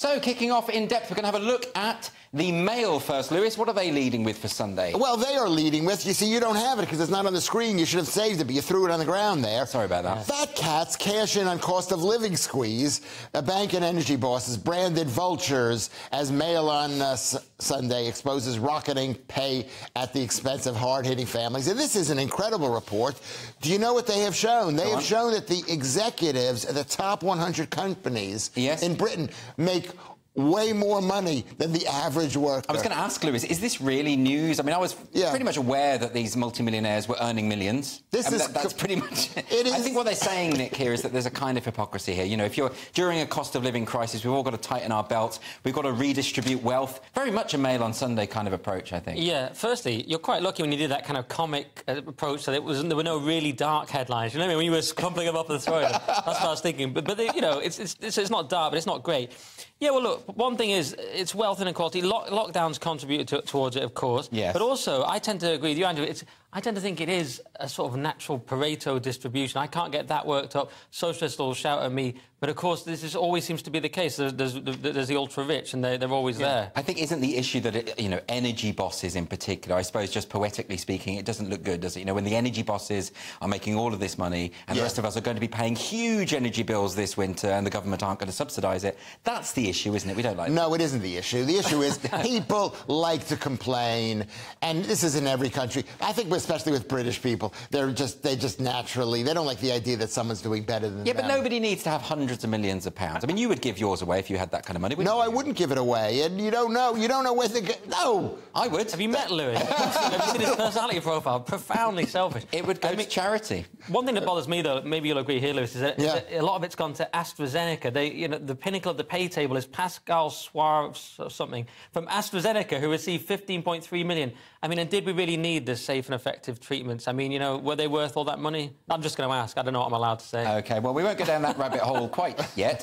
So, kicking off in depth, we're going to have a look at the Mail first. Lewis, what are they leading with for Sunday? Well, they are leading with, you see, you don't have it because it's not on the screen. You should have saved it, but you threw it on the ground there. Sorry about that. Fat cats cash in on cost of living squeeze. Bank and energy bosses branded vultures as Mail on Sunday exposes rocketing pay at the expense of hard-hitting families. And this is an incredible report. Do you know what they have shown? They have shown that the executives at the top 100 companies in Britain make way more money than the average worker. I was going to ask, Lewis, is this really news? I mean, I was pretty much aware that these multimillionaires were earning millions. That's pretty much it. I think what they're saying, Nick, here is that there's a kind of hypocrisy here. You know, if you're during a cost of living crisis, we've all got to tighten our belts. We've got to redistribute wealth. Very much a Mail on Sunday kind of approach, I think. Yeah, firstly, you're quite lucky when you did that kind of comic approach, so there were no really dark headlines. You know what I mean? When you were crumpling them up and throwing them. That's what I was thinking. But you know, it's not dark, but it's not great. Yeah, well, look, one thing is it's wealth inequality. Lockdowns contributed towards it, of course. Yes. But also, I tend to agree with you, Andrew. I tend to think it is a sort of natural Pareto distribution. I can't get that worked up. Socialists will shout at me. But, of course, always seems to be the case. There's the ultra-rich, and they're always there. I think isn't the issue that, you know, energy bosses in particular, I suppose just poetically speaking, it doesn't look good, does it? You know, when the energy bosses are making all of this money and the rest of us are going to be paying huge energy bills this winter and the government aren't going to subsidise it, that's the issue, isn't it? We don't like that. No, it isn't the issue. The issue is people like to complain, and this is in every country. I think especially with British people, they just naturally, they don't like the idea that someone's doing better than them. Yeah, but nobody needs to have hundreds of millions of pounds. I mean, you would give yours away if you had that kind of money, wouldn't you? No, I wouldn't give it away, and you don't know where to go. No! I would. Have you met Lewis? Have you seen his personality profile? Profoundly selfish. It would go to charity. One thing that bothers me, though, maybe you'll agree here, Lewis, is that a lot of it's gone to AstraZeneca. You know, the pinnacle of the pay table is Pascal Suarez or something from AstraZeneca, who received 15.3 million. I mean, and did we really need the safe and effective treatments? I mean, you know, were they worth all that money? I'm just going to ask. I don't know what I'm allowed to say. OK, well, we won't go down that rabbit hole quite yet.